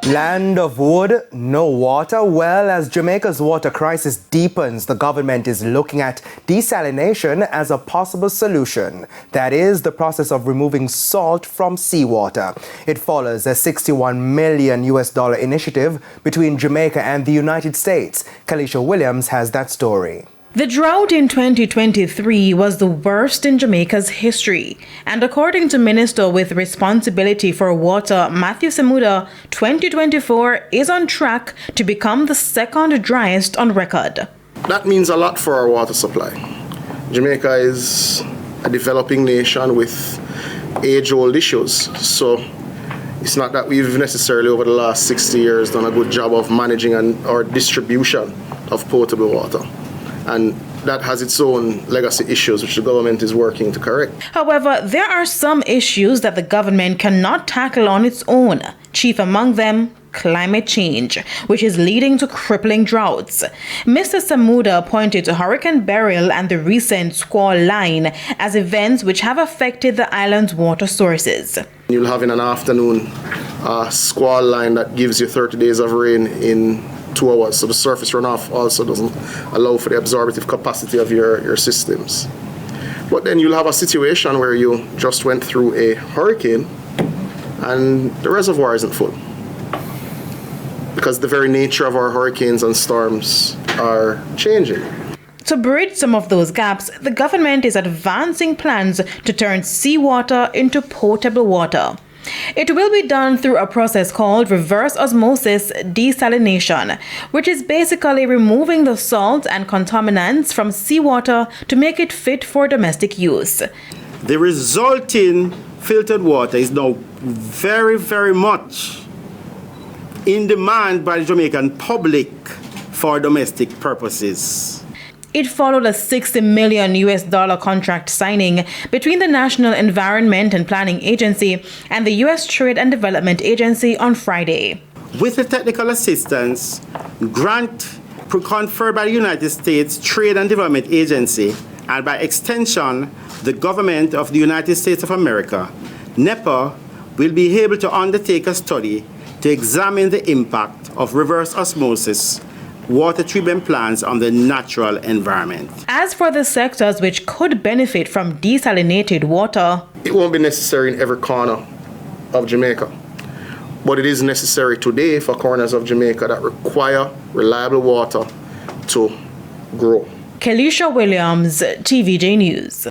Land of wood, no water? Well, as Jamaica's water crisis deepens, the government is looking at desalination as a possible solution. That is, the process of removing salt from seawater. It follows a $61 million initiative between Jamaica and the United States. Kalisha Williams has that story. The drought in 2023 was the worst in Jamaica's history, and according to Minister with responsibility for water, Matthew Seawater, 2024 is on track to become the second driest on record. That means a lot for our water supply. Jamaica is a developing nation with age-old issues, so it's not that we've necessarily over the last 60 years done a good job of managing our distribution of potable water. And that has its own legacy issues which the government is working to correct. However, there are some issues that the government cannot tackle on its own, chief among them climate change, which is leading to crippling droughts. Mr. Seawater pointed to Hurricane Beryl and the recent squall line as events which have affected the island's water sources. You'll have in an afternoon a squall line that gives you 30 days of rain in 2 hours, so the surface runoff also doesn't allow for the absorptive capacity of your systems. But then you'll have a situation where you just went through a hurricane and the reservoir isn't full, because the very nature of our hurricanes and storms are changing. To bridge some of those gaps, the government is advancing plans to turn seawater into potable water. It will be done through a process called reverse osmosis desalination, which is basically removing the salt and contaminants from seawater to make it fit for domestic use. The resulting filtered water is now very much in demand by the Jamaican public for domestic purposes. It followed a $60 million contract signing between the National Environment and Planning Agency and the U.S. Trade and Development Agency on Friday. With the technical assistance grant conferred by the United States Trade and Development Agency and by extension the government of the United States of America, NEPA will be able to undertake a study to examine the impact of reverse osmosis water treatment plants on the natural environment. As for the sectors which could benefit from desalinated water, it won't be necessary in every corner of Jamaica, but it is necessary today for corners of Jamaica that require reliable water to grow. Kalisha Williams, TVJ News.